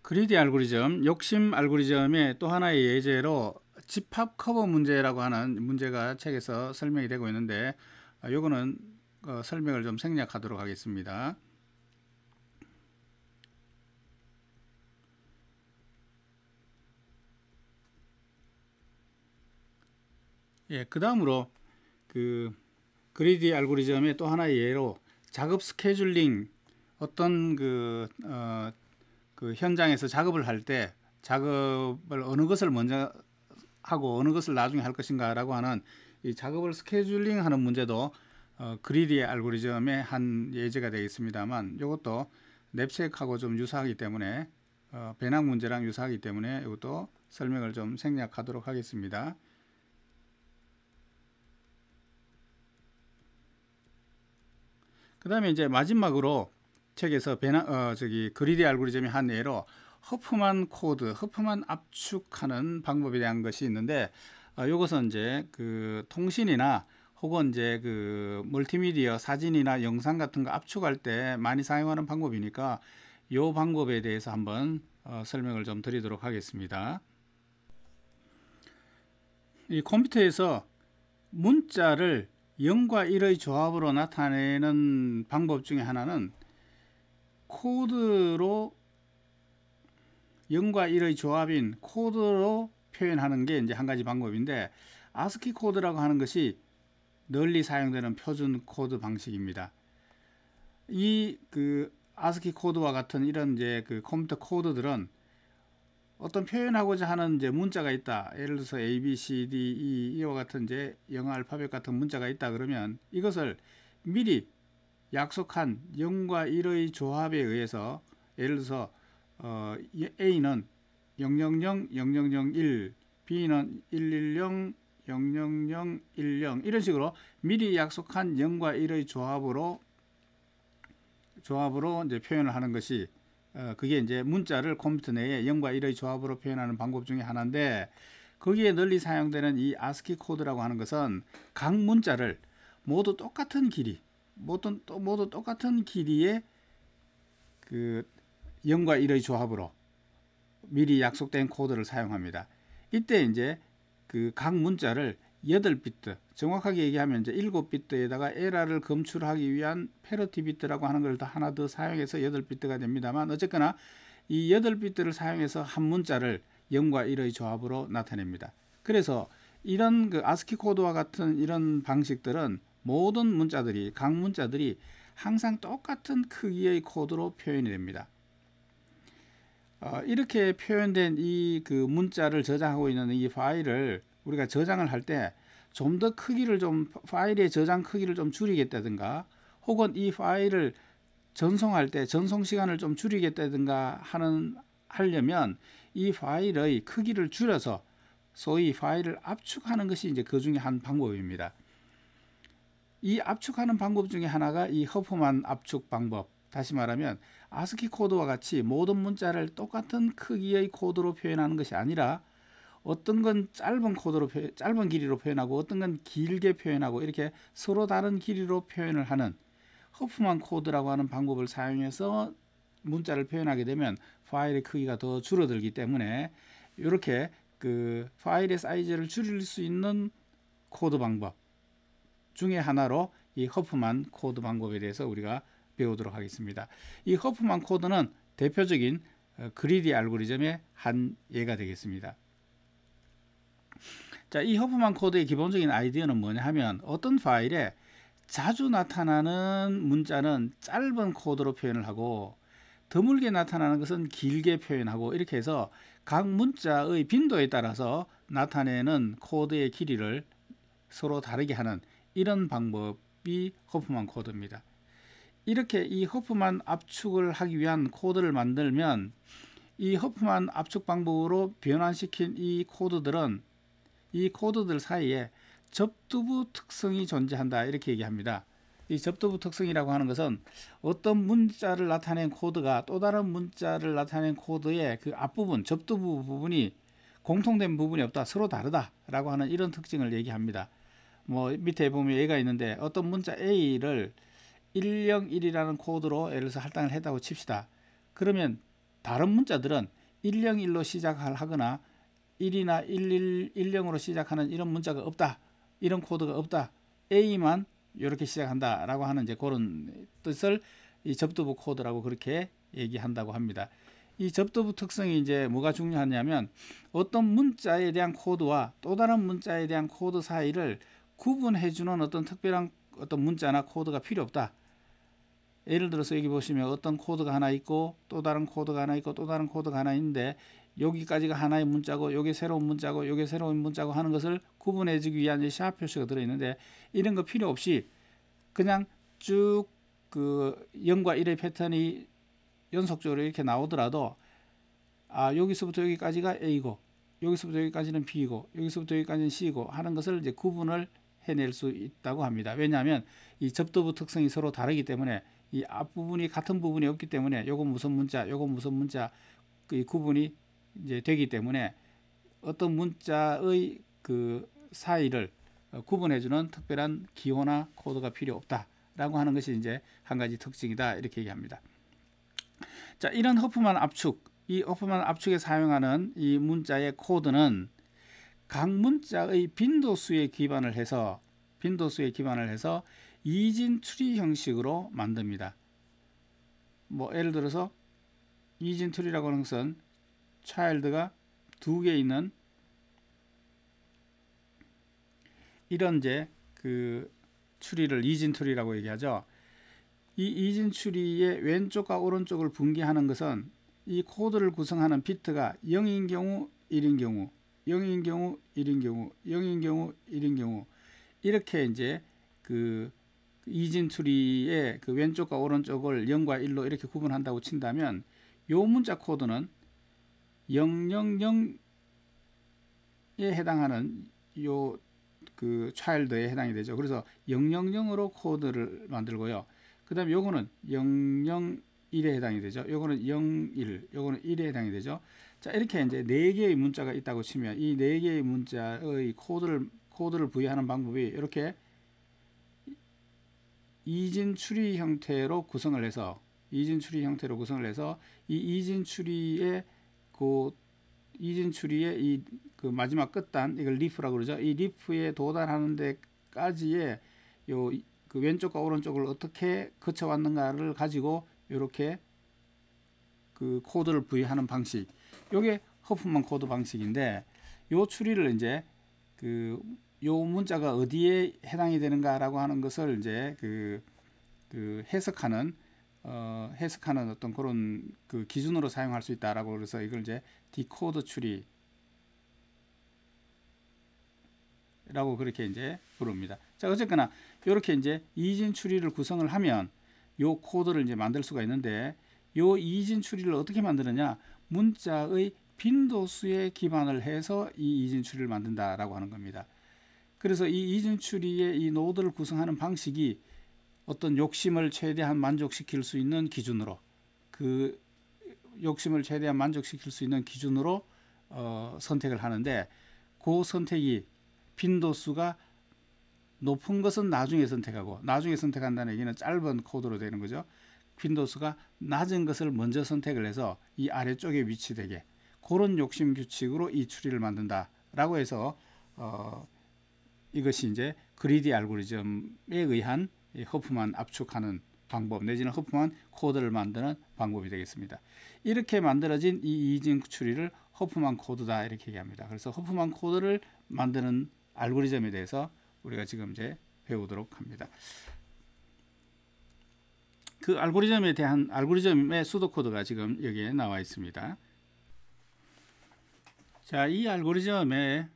그리디 알고리즘, 욕심 알고리즘의 또 하나의 예제로 집합 커버 문제라고 하는 문제가 책에서 설명이 되고 있는데, 요거는 설명을 좀 생략하도록 하겠습니다. 예, 그 다음으로 그리디 알고리즘의 또 하나의 예로 작업 스케줄링, 어떤 그 현장에서 작업을 할 때 작업을 어느 것을 먼저 하고 어느 것을 나중에 할 것인가 라고 하는 이 작업을 스케줄링 하는 문제도 그리디 알고리즘의 한 예제가 되겠습니다만, 이것도 냅sek하고 좀 유사하기 때문에 배낭 문제랑 유사하기 때문에 이것도 설명을 좀 생략하도록 하겠습니다. 그 다음에 이제 마지막으로 책에서 그리디 알고리즘의 한 예로 허프만 코드, 허프만 압축하는 방법에 대한 것이 있는데, 이것은 이제 그 통신이나 혹은 이제 그 멀티미디어 사진이나 영상 같은 거 압축할 때 많이 사용하는 방법이니까 이 방법에 대해서 한번 설명을 좀 드리도록 하겠습니다. 이 컴퓨터에서 문자를 0과 1의 조합으로 나타내는 방법 중에 하나는 코드로 0과 1의 조합인 코드로 표현하는 게 이제 한 가지 방법인데, 아스키 코드라고 하는 것이 널리 사용되는 표준 코드 방식입니다. 이 아스키 코드와 같은 이런 이제 그 컴퓨터 코드들은 어떤 표현하고자 하는 이제 문자가 있다. 예를 들어서 A, B, C, D, E 이와 같은 이제 영어 알파벳 같은 문자가 있다 그러면 이것을 미리 약속한 0과 1의 조합에 의해서, 예를 들어서 A는 000, 0001, B는 110, 000, 10 이런 식으로 미리 약속한 0과 1의 조합으로 이제 표현을 하는 것이 그게 이제 문자를 컴퓨터 내에 0과 1의 조합으로 표현하는 방법 중에 하나인데, 거기에 널리 사용되는 이 아스키 코드라고 하는 것은 각 문자를 모두 똑같은 길이, 모두 똑같은 길이의 그 0과 1의 조합으로 미리 약속된 코드를 사용합니다. 이때 이제 그 각 문자를 8비트, 정확하게 얘기하면 이제 7비트에다가 에러를 검출하기 위한 패러티 비트라고 하는 걸 하나 더 사용해서 8비트가 됩니다만, 어쨌거나 이 8비트를 사용해서 한 문자를 0과 1의 조합으로 나타냅니다. 그래서 이런 그 아스키 코드와 같은 이런 방식들은 모든 문자들이, 각 문자들이 항상 똑같은 크기의 코드로 표현이 됩니다. 이렇게 표현된 이 그 문자를 저장하고 있는 이 파일을 우리가 저장을 할 때 좀 더 크기를 좀, 파일의 저장 크기를 좀 줄이겠다든가, 혹은 이 파일을 전송할 때 전송 시간을 좀 줄이겠다든가 하려면 이 파일의 크기를 줄여서 소위 파일을 압축하는 것이 이제 그 중에 한 방법입니다. 이 압축하는 방법 중에 하나가 이 허프만 압축 방법, 다시 말하면 아스키 코드와 같이 모든 문자를 똑같은 크기의 코드로 표현하는 것이 아니라 어떤 건 짧은 길이로 표현하고 어떤 건 길게 표현하고 이렇게 서로 다른 길이로 표현을 하는 허프만 코드라고 하는 방법을 사용해서 문자를 표현하게 되면 파일의 크기가 더 줄어들기 때문에 이렇게 그 파일의 사이즈를 줄일 수 있는 코드 방법 중에 하나로 이 허프만 코드 방법에 대해서 우리가 배우도록 하겠습니다. 이 허프만 코드는 대표적인 그리디 알고리즘의 한 예가 되겠습니다. 자, 이 허프만 코드의 기본적인 아이디어는 뭐냐 하면, 어떤 파일에 자주 나타나는 문자는 짧은 코드로 표현을 하고 드물게 나타나는 것은 길게 표현하고, 이렇게 해서 각 문자의 빈도에 따라서 나타내는 코드의 길이를 서로 다르게 하는 이런 방법이 허프만 코드입니다. 이렇게 이 허프만 압축을 하기 위한 코드를 만들면 이 허프만 압축 방법으로 변환시킨 이 코드들 사이에 접두부 특성이 존재한다, 이렇게 얘기합니다. 이 접두부 특성이라고 하는 것은 어떤 문자를 나타낸 코드가 또 다른 문자를 나타낸 코드의 그 앞부분, 접두부 부분이 공통된 부분이 없다, 서로 다르다라고 하는 이런 특징을 얘기합니다. 뭐 밑에 보면 얘가 있는데, 어떤 문자 A를 101이라는 코드로 예를 들어서 할당을 했다고 칩시다. 그러면 다른 문자들은 101로 시작하거나 1이나 110으로 시작하는 이런 문자가 없다. 이런 코드가 없다. A만 이렇게 시작한다 라고 하는 이제 그런 뜻을 이 접두부 코드라고 그렇게 얘기한다고 합니다. 이 접두부 특성이 이제 뭐가 중요하냐면 어떤 문자에 대한 코드와 또 다른 문자에 대한 코드 사이를 구분해 주는 어떤 특별한 어떤 문자나 코드가 필요 없다. 예를 들어서 여기 보시면 어떤 코드가 하나 있고 또 다른 코드가 하나 있고 또 다른 코드가 하나 있는데 여기까지가 하나의 문자고 요게 새로운 문자고 요게 새로운 문자고 하는 것을 구분해 주기 위한 샵 표시가 들어 있는데 이런 거 필요 없이 그냥 쭉 그 0과 1의 패턴이 연속적으로 이렇게 나오더라도 여기서부터 여기까지가 A고 여기서부터 여기까지는 B고 여기서부터 여기까지는 C고 하는 것을 이제 구분을 해낼 수 있다고 합니다. 왜냐하면 이 접두부 특성이 서로 다르기 때문에 이 앞부분이 같은 부분이 없기 때문에 요건 무슨 문자, 요건 무슨 문자 그 구분이 이제 되기 때문에 어떤 문자의 그 사이를 구분해주는 특별한 기호나 코드가 필요 없다라고 하는 것이 이제 한 가지 특징이다 이렇게 얘기합니다. 자, 이런 허프만 압축, 이 허프만 압축에 사용하는 이 문자의 코드는 각 문자의 빈도수에 기반을 해서 이진 추리 형식으로 만듭니다. 뭐 예를 들어서 이진 추리라고 하는 것은 차일드가 2개 있는 이런 이제 그 추리를 이진 추리라고 얘기하죠. 이 이진 추리의 왼쪽과 오른쪽을 분기하는 것은 이 코드를 구성하는 비트가 0인 경우 1인 경우 0인 경우 1인 경우 0인 경우 1인 경우 이렇게 이제 그 이진 추리의 그 왼쪽과 오른쪽을 0과 1로 이렇게 구분한다고 친다면 요 문자 코드는 000에 해당하는 요 그 차일드에 해당이 되죠. 그래서 000으로 코드를 만들고요. 그 다음에 요거는 001에 해당이 되죠. 요거는 01, 요거는 1에 해당이 되죠. 자, 이렇게 이제 4개의 문자가 있다고 치면 이 4개의 문자의 코드를 부여하는 방법이 이렇게 이진 추리 형태로 구성을 해서 이 이진 추리의 그 마지막 끝단 이걸 리프라고 그러죠. 이 리프에 도달하는 데까지의 요 그 왼쪽과 오른쪽을 어떻게 거쳐왔는가를 가지고 이렇게 그 코드를 부여하는 방식. 요게 허프만 코드 방식인데 요 추리를 이제 그 요 문자가 어디에 해당이 되는가라고 하는 것을 이제 그 해석하는 어떤 그런 그 기준으로 사용할 수 있다라고 그래서 이걸 이제 디코드 추리라고 그렇게 이제 부릅니다. 자, 어쨌거나 이렇게 이제 이진 추리를 구성을 하면 요 코드를 이제 만들 수가 있는데 요 이진 추리를 어떻게 만드느냐? 문자의 빈도수에 기반을 해서 이 이진 추리를 만든다라고 하는 겁니다. 그래서 이 이진 추리의 이 노드를 구성하는 방식이 어떤 욕심을 최대한 만족시킬 수 있는 기준으로 선택을 하는데 그 선택이 빈도수가 높은 것은 나중에 선택하고 나중에 선택한다는 얘기는 짧은 코드로 되는 거죠. 빈도수가 낮은 것을 먼저 선택을 해서 이 아래쪽에 위치되게 그런 욕심 규칙으로 이 추리를 만든다라고 해서 이것이 이제 그리디 알고리즘에 의한 허프만 압축하는 방법 내지는 허프만 코드를 만드는 방법이 되겠습니다. 이렇게 만들어진 이 이진 추리를 허프만 코드다 이렇게 얘기합니다. 그래서 허프만 코드를 만드는 알고리즘에 대해서 우리가 지금 이제 배우도록 합니다. 그 알고리즘에 대한 알고리즘의 수도 코드가 지금 여기에 나와 있습니다. 자, 이 알고리즘의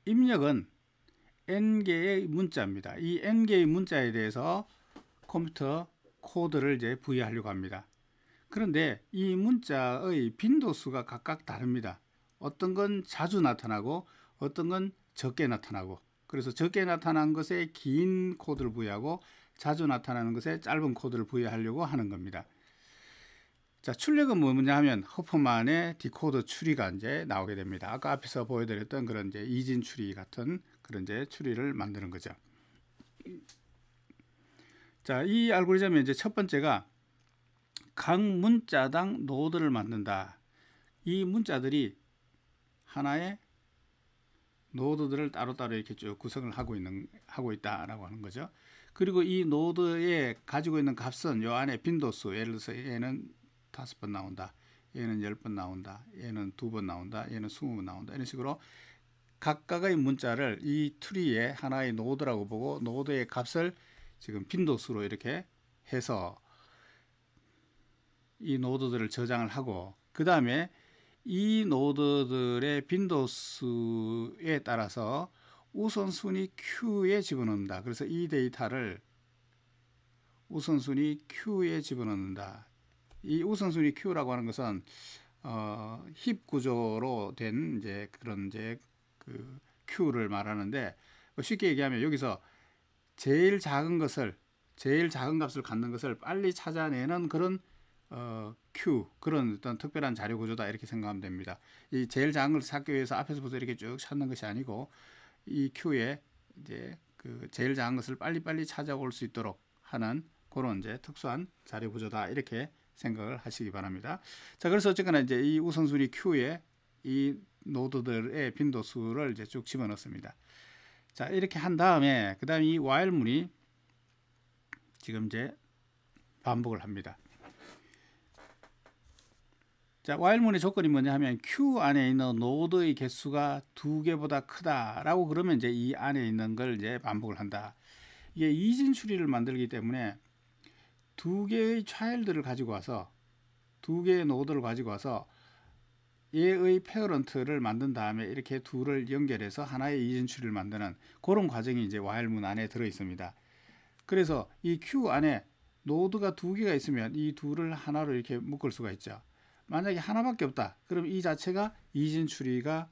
입력은 n개의 문자입니다. 이 n개의 문자에 대해서 컴퓨터 코드를 이제 부여하려고 합니다. 그런데 이 문자의 빈도수가 각각 다릅니다. 어떤 건 자주 나타나고 어떤 건 적게 나타나고 그래서 적게 나타난 것에 긴 코드를 부여하고 자주 나타나는 것에 짧은 코드를 부여하려고 하는 겁니다. 자, 출력은 뭐냐 하면 허프만의 디코더 추리가 이제 나오게 됩니다. 아까 앞에서 보여드렸던 그런 이제 이진 추리 같은 그런 이제 추리를 만드는 거죠. 자, 이 알고리즘의 이제 첫 번째가 각 문자당 노드를 만든다. 이 문자들이 하나의 노드들을 따로따로 이렇게 쭉 구성을 하고 있다라고 하는 거죠. 그리고 이 노드에 가지고 있는 값은 요 안에 빈도수, 예를 들어서 얘는 5번 나온다, 얘는 10번 나온다, 얘는 2번 나온다, 얘는 20번 나온다, 이런 식으로 각각의 문자를 이 트리의 하나의 노드라고 보고 노드의 값을 지금 빈도수로 이렇게 해서 이 노드들을 저장을 하고, 그 다음에 이 노드들의 빈도수에 따라서 우선순위 Q에 집어넣는다. 그래서 이 데이터를 우선순위 Q에 집어넣는다. 이 우선순위 Q라고 하는 것은 힙 구조로 된 이제 그런 이제 그 Q를 말하는데, 쉽게 얘기하면 여기서 제일 작은 값을 갖는 것을 빨리 찾아내는 그런 Q, 그런 어떤 특별한 자료 구조다, 이렇게 생각하면 됩니다. 이 제일 작은 걸 찾기 위해서 앞에서부터 이렇게 쭉 찾는 것이 아니고, 이 Q에 이제 그 제일 작은 것을 빨리빨리 찾아올 수 있도록 하는 그런 이제 특수한 자료 구조다, 이렇게 생각을 하시기 바랍니다. 자, 그래서 어쨌거나 이제 이 우선순위 Q에 이 노드들의 빈도수를 이제 쭉 집어넣습니다. 자, 이렇게 한 다음에 그 다음에 이 while 문이 지금 이제 반복을 합니다. 자, while 문의 조건이 뭐냐 하면 Q 안에 있는 노드의 개수가 2개보다 크다라고 그러면 이제 이 안에 있는 걸 이제 반복을 한다. 이게 이진 추리를 만들기 때문에 2개의 차일드를 가지고 와서 2개의 노드를 가지고 와서 얘의 페어런트를 만든 다음에 이렇게 둘을 연결해서 하나의 이진 추리를 만드는 그런 과정이 이제 while 문 안에 들어 있습니다. 그래서 이 Q 안에 노드가 2개가 있으면 이 둘을 하나로 이렇게 묶을 수가 있죠. 만약에 하나밖에 없다, 그럼 이 자체가 이진 추리가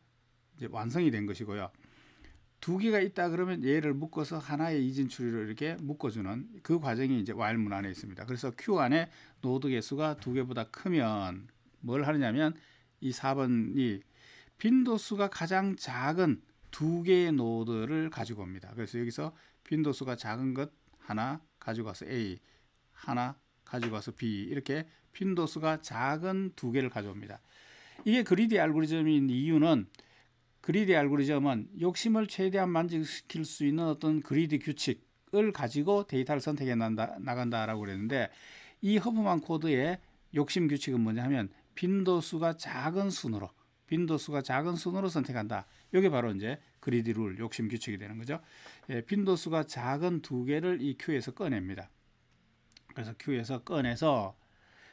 이제 완성이 된 것이고요. 2개가 있다 그러면 얘를 묶어서 하나의 이진 추리로 이렇게 묶어주는 그 과정이 이제 while 문 안에 있습니다. 그래서 Q 안에 노드 개수가 2개보다 크면 뭘 하느냐면 이 4번이 빈도수가 가장 작은 2개의 노드를 가지고 옵니다. 그래서 여기서 빈도수가 작은 것 하나 가지고 와서 A, 하나 가지고 와서 B, 이렇게 빈도수가 작은 2개를 가져옵니다. 이게 그리디 알고리즘인 이유는, 그리디 알고리즘은 욕심을 최대한 만족시킬 수 있는 어떤 그리디 규칙을 가지고 데이터를 선택해 나간다라고 그랬는데, 이 허프만 코드의 욕심 규칙은 뭐냐 하면 빈도수가 작은 순으로 선택한다. 이게 바로 이제 그리디 룰, 욕심 규칙이 되는 거죠. 빈도수가 작은 2개를 이 Q에서 꺼냅니다. 그래서 Q에서 꺼내서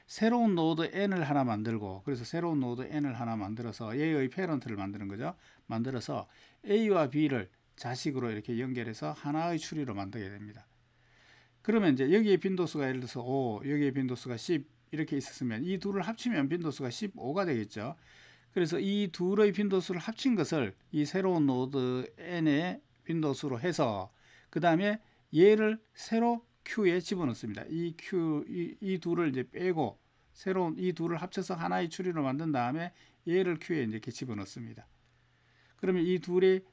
새로운 노드 n을 하나 만들고, 그래서 새로운 노드 n을 하나 만들어서 얘의 페런트를 만드는 거죠. 만들어서 A와 B를 자식으로 이렇게 연결해서 하나의 추리로 만들게 됩니다. 그러면 이제 여기에 빈도수가 예를 들어서 5, 여기에 빈도수가 10 이렇게 있었으면 이 둘을 합치면 빈도수가 15가 되겠죠. 그래서 이 둘의 빈도수를 합친 것을 이 새로운 노드 n의 빈도수로 해서 그 다음에 얘를 새로 Q에 집어넣습니다. 이 둘을 이제 빼고 새로운 이 둘을 합쳐서 하나의 추리로 만든 다음에 얘를 Q에 이렇게 집어넣습니다. 그러면 이 둘의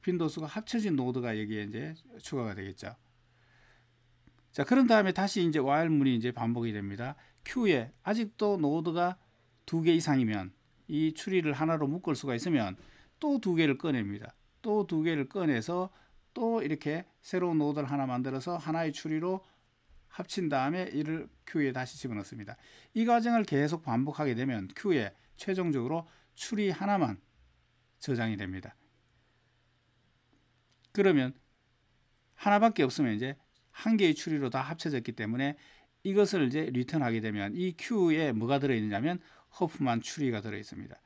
빈도수가 합쳐진 노드가 여기에 이제 추가가 되겠죠. 자, 그런 다음에 다시 이제 while 문이 이제 반복이 됩니다. Q에 아직도 노드가 2개 이상이면 이 추리를 하나로 묶을 수가 있으면 또 2개를 꺼냅니다. 또 2개를 꺼내서 또 이렇게 새로운 노드를 하나 만들어서 하나의 추리로 합친 다음에 이를 Q에 다시 집어넣습니다. 이 과정을 계속 반복하게 되면 Q에 최종적으로 추리 하나만 저장이 됩니다. 그러면 하나밖에 없으면 이제 한 개의 추리로 다 합쳐졌기 때문에 이것을 이제 리턴하게 되면 이 Q에 뭐가 들어있느냐면 허프만 추리가 들어있습니다.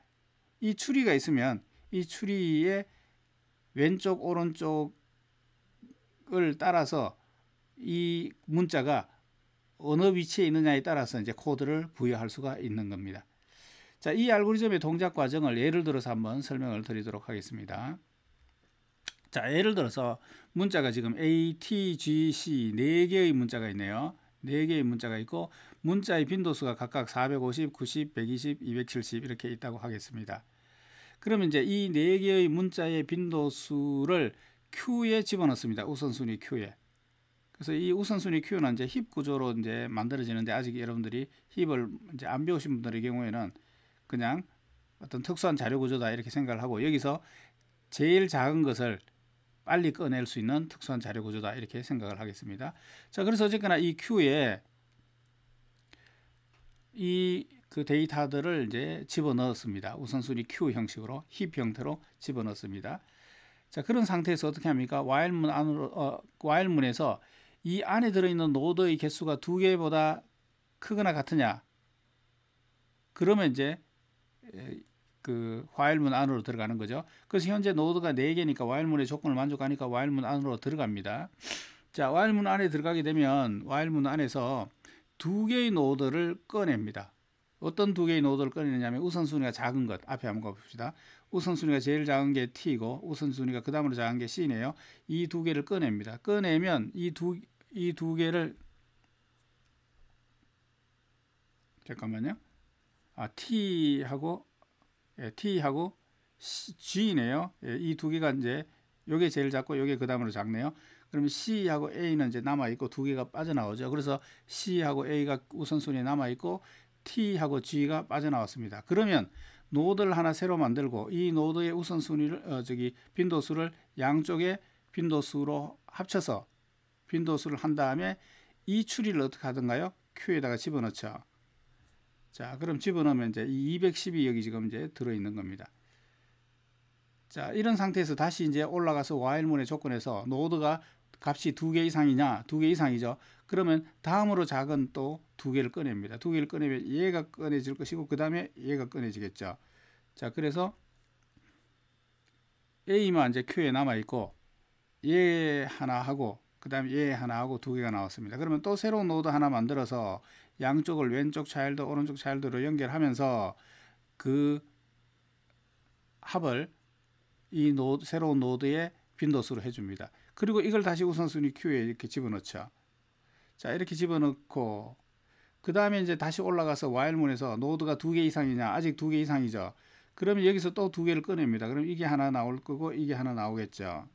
이 추리가 있으면 이 추리의 왼쪽 오른쪽을 따라서 이 문자가 어느 위치에 있느냐에 따라서 이제 코드를 부여할 수가 있는 겁니다. 자, 이 알고리즘의 동작 과정을 예를 들어서 한번 설명을 드리도록 하겠습니다. 자, 예를 들어서 문자가 지금 A, T, G, C 4개의 문자가 있네요. 4개의 문자가 있고 문자의 빈도수가 각각 450, 90, 120, 270 이렇게 있다고 하겠습니다. 그러면 이제 이 4개의 문자의 빈도수를 Q에 집어넣습니다. 우선순위 Q에. 그래서 이 우선순위 Q는 이제 힙 구조로 이제 만들어지는데, 아직 여러분들이 힙을 이제 안 배우신 분들의 경우에는 그냥 어떤 특수한 자료 구조다 이렇게 생각을 하고 여기서 제일 작은 것을 빨리 꺼낼 수 있는 특수한 자료 구조다 이렇게 생각을 하겠습니다. 자, 그래서 어쨌거나 이 Q에 이 그 데이터들을 이제 집어넣었습니다. 우선순위 Q 형식으로 힙 형태로 집어넣습니다. 자, 그런 상태에서 어떻게 합니까? while문 안으로 while문에서 이 안에 들어있는 노드의 개수가 2개보다 크거나 같으냐? 그러면 이제 그 while문 안으로 들어가는 거죠. 그래서 현재 노드가 4개니까 while문의 조건을 만족하니까 while문 안으로 들어갑니다. 자, while문 안에 들어가게 되면 while문 안에서 2개의 노드를 꺼냅니다. 어떤 2개의 노드를 꺼내느냐면 우선순위가 작은 것 앞에 한번 봅시다. 우선순위가 제일 작은 게 T고 우선순위가 그 다음으로 작은 게 C네요. 이 2개를 꺼냅니다. 꺼내면 이 두 개를 잠깐만요. T하고 G네요. 이 2개가 이제 요게 제일 작고 요게 그 다음으로 작네요. 그러면 C하고 A는 이제 남아있고 2개가 빠져나오죠. 그래서 C하고 A가 우선순위에 남아있고 T하고 G가 빠져나왔습니다. 그러면 노드를 하나 새로 만들고 이 노드의 우선순위를 빈도수를 양쪽에 빈도수로 합쳐서 빈도수를 한 다음에 이 추리를 어떻게 하던가요? Q에다가 집어넣죠. 자, 그럼 집어넣으면 이제 이 210이 여기 지금 이제 들어있는 겁니다. 자, 이런 상태에서 다시 이제 올라가서 while문의 조건에서 노드가 값이 2개 이상이냐? 2개 이상이죠. 그러면 다음으로 작은 또 2개를 꺼냅니다. 2개를 꺼내면 얘가 꺼내질 것이고 그 다음에 얘가 꺼내지겠죠. 자, 그래서 A만 이제 Q에 남아있고 얘 하나 하고 그 다음에 얘 하나 하고 2개가 나왔습니다. 그러면 또 새로운 노드 하나 만들어서 양쪽을 왼쪽 차일드 오른쪽 차일드로 연결하면서 그 합을 이 새로운 노드의 빈도수로 해줍니다. 그리고 이걸 다시 우선순위 Q에 이렇게 집어넣죠. 자, 이렇게 집어넣고 그 다음에 이제 다시 올라가서 while문에서 노드가 2개 이상이냐? 아직 2개 이상이죠. 그러면 여기서 또 2개를 꺼냅니다. 그럼 이게 하나 나올 거고 이게 하나 나오겠죠.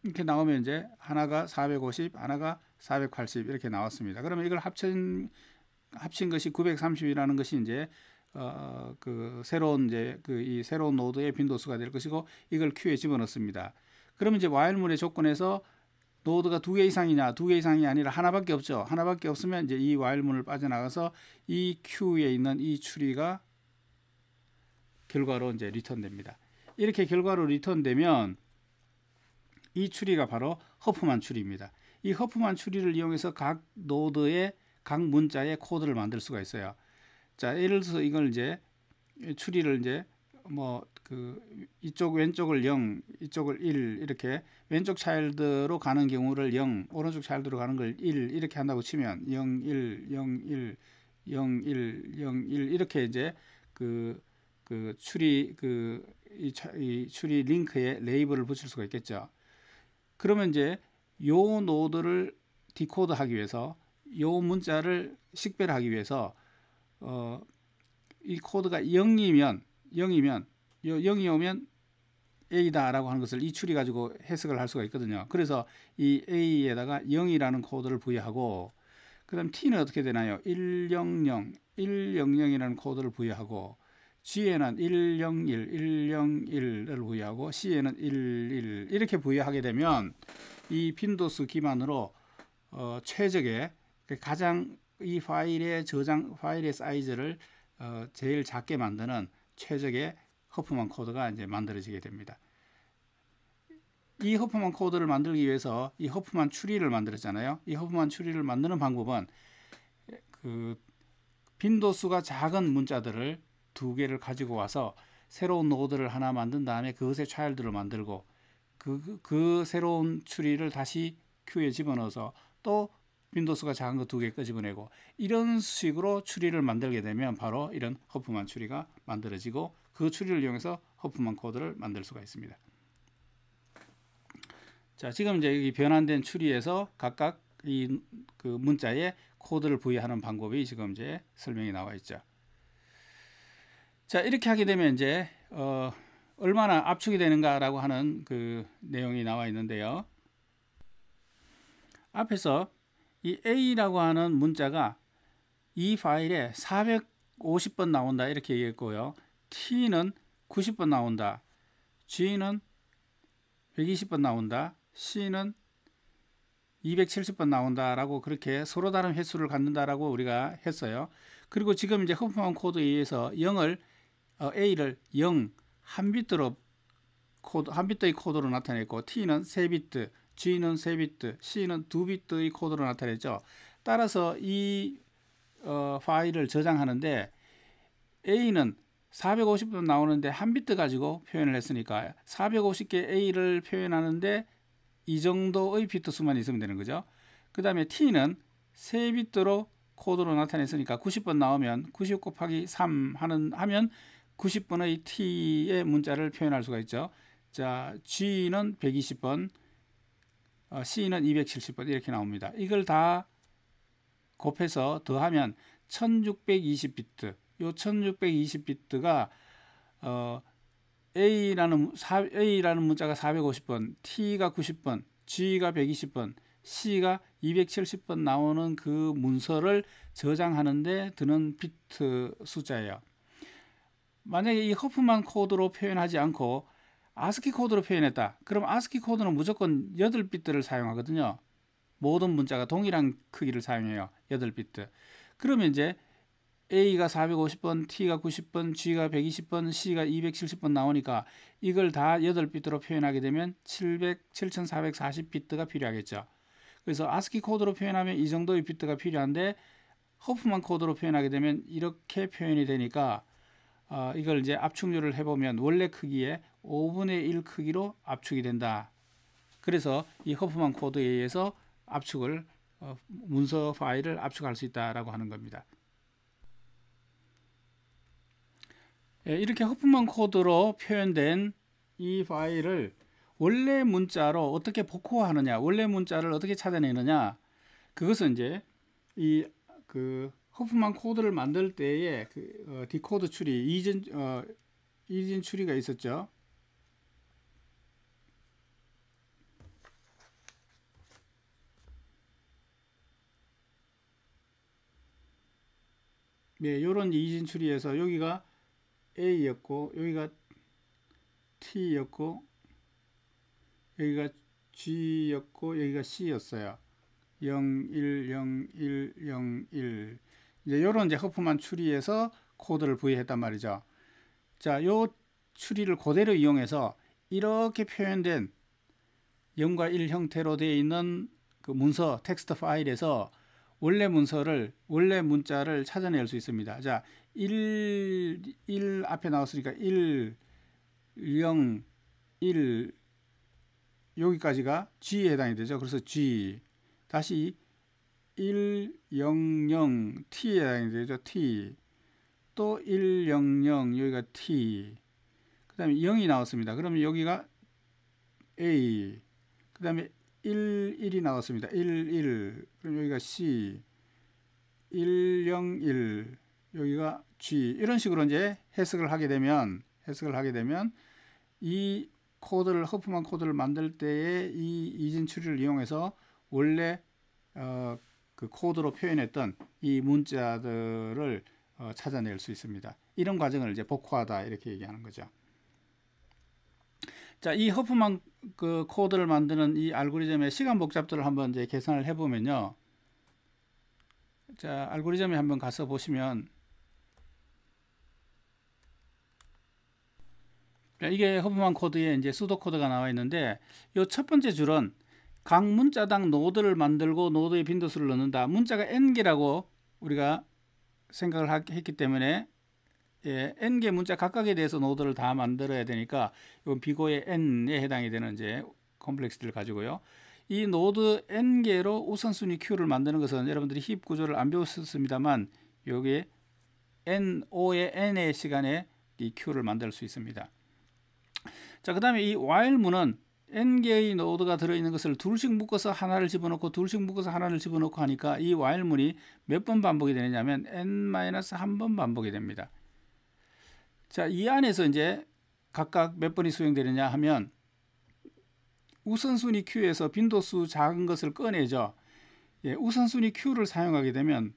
이렇게 나오면 이제 하나가 450, 하나가 480 이렇게 나왔습니다. 그러면 이걸 합친 것이 930이라는 것이 이제 그 새로운 이제 이 새로운 노드의 빈도수가 될 것이고 이걸 Q에 집어넣습니다. 그러면 이제 while문의 조건에서 노드가 2개 이상이냐, 2개 이상이 아니라 하나밖에 없죠. 하나밖에 없으면 이제 이 while문을 빠져나가서 이 Q에 있는 이 추리가 결과로 이제 리턴됩니다. 이렇게 결과로 리턴되면 이 추리가 바로 허프만 추리입니다. 이 허프만 추리를 이용해서 각 노드의 각 문자의 코드를 만들 수가 있어요. 자, 예를 들어서 이걸 이제 추리를 이제 이쪽 왼쪽을 0, 이쪽을 1 이렇게 왼쪽 차일드로 가는 경우를 0, 오른쪽 차일드로 가는 걸 1 이렇게 한다고 치면 0, 1, 0, 1, 0, 1, 0, 1 이렇게 이제 이 추리 링크에 레이블을 붙일 수가 있겠죠. 그러면 이제 요 노드를 디코드하기 위해서 요 문자를 식별하기 위해서 이 코드가 0이 오면 A다라고 하는 것을 이 추리 가지고 해석을 할 수가 있거든요. 그래서 이 A에다가 0이라는 코드를 부여하고 그 다음 T는 어떻게 되나요? 100이라는 코드를 부여하고 G에는 101을 부여하고 C에는 11 이렇게 부여하게 되면 이 빈도수 기반으로 최적의 가장 이 파일의 파일의 사이즈를 제일 작게 만드는 최적의 허프만 코드가 이제 만들어지게 됩니다. 이 허프만 코드를 만들기 위해서 이 허프만 추리를 만들었잖아요. 이 허프만 추리를 만드는 방법은 빈도수가 작은 문자들을 2개를 가지고 와서 새로운 노드를 하나 만든 다음에 그것의 차일드를 만들고 그 새로운 추리를 다시 Q에 집어넣어서 또 빈도수가 작은 거 2개 끄집어내고 이런 식으로 추리를 만들게 되면 바로 이런 허프만 추리가 만들어지고 그 추리를 이용해서 허프만 코드를 만들 수가 있습니다. 자, 지금 이제 여기 변환된 추리에서 각각 이 문자에 코드를 부여하는 방법이 지금 이제 설명이 나와 있죠. 자, 이렇게 하게 되면 이제 얼마나 압축이 되는가라고 하는 그 내용이 나와 있는데요. 앞에서 이 A라고 하는 문자가 이 파일에 50번 나온다 이렇게 얘기했고요. T는 90번 나온다. G는 120번 나온다. C는 270번 나온다라고 그렇게 서로 다른 횟수를 갖는다라고 우리가 했어요. 그리고 지금 이제 허프만 코드에 의해서 A를 0 한 비트로 한 비트의 코드로 나타냈고 T는 3비트, G는 3비트, C는 2비트의 코드로 나타냈죠. 따라서 이 파일을 저장하는데 A는 450번 나오는데 한 비트 가지고 표현을 했으니까 450개 A를 표현하는데 이 정도의 비트 수만 있으면 되는 거죠. 그 다음에 T는 3비트로 코드로 나타냈으니까 90번 나오면 90 곱하기 3 하면 90번의 T의 문자를 표현할 수가 있죠. 자, G는 120번, C는 270번 이렇게 나옵니다. 이걸 다 곱해서 더하면 1620비트. 요 1620비트가 A라는 문자가 450번, T가 90번, G가 120번, C가 270번 나오는 그 문서를 저장하는데 드는 비트 숫자예요. 만약에 이 허프만 코드로 표현하지 않고 아스키 코드로 표현했다. 그럼 아스키 코드는 무조건 8비트를 사용하거든요. 모든 문자가 동일한 크기를 사용해요. 8비트. 그러면 이제 A가 450번, T가 90번, G가 120번, C가 270번 나오니까 이걸 다 8비트로 표현하게 되면 7440비트가 필요하겠죠. 그래서 아스키 코드로 표현하면 이 정도의 비트가 필요한데 허프만 코드로 표현하게 되면 이렇게 표현이 되니까 이걸 이제 압축률을 해보면 원래 크기의 5분의 1 크기로 압축이 된다. 그래서 이 허프만 코드에 의해서 압축을 문서 파일을 압축할 수 있다라고 하는 겁니다. 이렇게 허프만 코드로 표현된 이 파일을 원래 문자로 어떻게 복호하느냐, 원래 문자를 어떻게 찾아내느냐, 그것은 이제 이 허프만 코드를 만들 때에 디코드 추리, 이진 추리가 있었죠. 네, 요런 이진 추리에서 여기가 A였고 여기가 T였고 여기가 G였고 여기가 C였어요. 0, 1, 0, 1, 0, 1. 이제 요런 이제 허프만 추리해서 코드를 부여했단 말이죠. 자, 요 추리를 그대로 이용해서 이렇게 표현된 0과 1 형태로 되어 있는 그 문서 텍스트 파일에서 원래 문자를 찾아낼 수 있습니다. 자, 1 앞에 나왔으니까 1, 0, 1 여기까지가 G에 해당이 되죠. 그래서 G 다시 1, 0, 0 T에 해당이 되죠. T 또 1, 0, 0 여기가 T 그 다음에 0이 나왔습니다. 그러면 여기가 A 그 다음에 1, 1이 나왔습니다. 1, 1 그럼 여기가 C 1, 0, 1 여기가 G 이런 식으로 이제 해석을 하게 되면 이 코드를 허프만 코드를 만들 때에 이 이진 추리를 이용해서 원래 그 코드로 표현했던 이 문자들을 찾아낼 수 있습니다. 이런 과정을 이제 복호하다 이렇게 얘기하는 거죠. 자, 이 허프만 그 코드를 만드는 이 알고리즘의 시간 복잡도를 한번 이제 계산을 해보면요. 자, 알고리즘에 한번 가서 보시면 이게 허프만 코드에 이제 수도 코드가 나와 있는데 이 첫 번째 줄은 각 문자당 노드를 만들고 노드의 빈도수를 넣는다. 문자가 n개라고 우리가 생각을 했기 때문에 n개 문자 각각에 대해서 노드를 다 만들어야 되니까 이건 비고의 n에 해당이 되는 이제 컴플렉스들을 가지고요. 이 노드 n개로 우선순위 queu를 만드는 것은 여러분들이 힙 구조를 안 배웠습니다만 여기에 n5의 n의 시간에 이 queu를 만들 수 있습니다. 자, 그 다음에 이 while문은 n개의 노드가 들어있는 것을 둘씩 묶어서 하나를 집어넣고 둘씩 묶어서 하나를 집어넣고 하니까 이 while문이 몇 번 반복이 되느냐면 n-1번 반복이 됩니다. 자, 이 안에서 이제 각각 몇 번이 수행되느냐 하면 우선순위 queu에서 빈도수 작은 것을 꺼내죠. 우선순위 queu를 사용하게 되면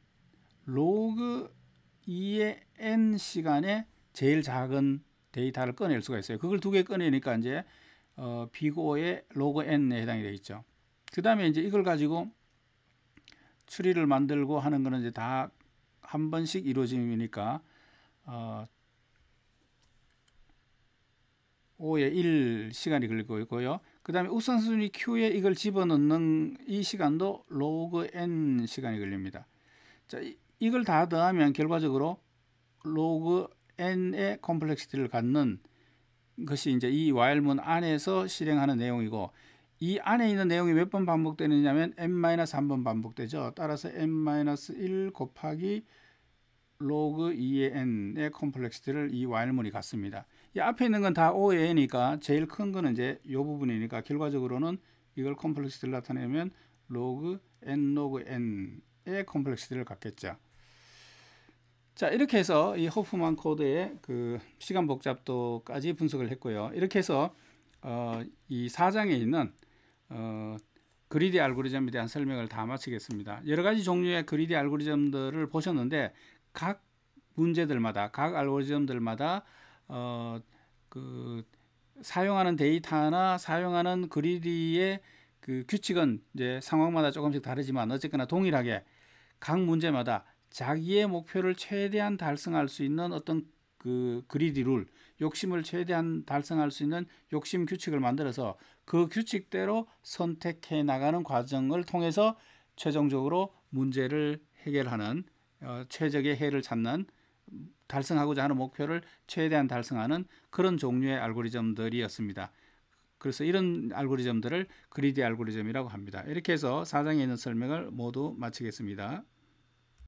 로그 2의 n 시간에 제일 작은 데이터를 꺼낼 수가 있어요. 그걸 두 개 꺼내니까 이제 비고의 로그 n에 해당이 되겠죠. 그 다음에 이제 이걸 가지고 추리를 만들고 하는 거는 이제 다 한 번씩 이루어짐이니까 5의 1 시간이 걸리고 있고요. 그 다음에 우선순위 Q에 이걸 집어넣는 이 시간도 로그 n 시간이 걸립니다. 자, 이걸 다 더하면 결과적으로 로그 n의 컴플렉시티를 갖는 것이 이제 이 while문 안에서 실행하는 내용이고, 이 안에 있는 내용이 몇 번 반복되느냐면 n-1번 반복되죠. 따라서 n-1 곱하기 로그 2의 n의 컴플렉시티를 이 while문이 갖습니다. 이 앞에 있는 건 다 5의 n이니까 제일 큰 거는 이제 이 부분이니까 결과적으로는 이걸 컴플렉시티를 나타내면 로그 n 로그 n의 컴플렉시티를 갖겠죠. 자, 이렇게 해서 이 호프만 코드의 그 시간 복잡도까지 분석을 했고요. 이렇게 해서 이 4장에 있는 그리디 알고리즘에 대한 설명을 다 마치겠습니다. 여러 가지 종류의 그리디 알고리즘들을 보셨는데 각 문제들마다, 각 알고리즘들마다 그 사용하는 데이터나 사용하는 그리디의 그 규칙은 이제 상황마다 조금씩 다르지만 어쨌거나 동일하게 각 문제마다 자기의 목표를 최대한 달성할 수 있는 어떤 그 그리디 룰, 욕심을 최대한 달성할 수 있는 욕심 규칙을 만들어서 그 규칙대로 선택해 나가는 과정을 통해서 최종적으로 문제를 해결하는 최적의 해를 찾는, 달성하고자 하는 목표를 최대한 달성하는 그런 종류의 알고리즘들이었습니다. 그래서 이런 알고리즘들을 그리디 알고리즘이라고 합니다. 이렇게 해서 4장에 있는 설명을 모두 마치겠습니다.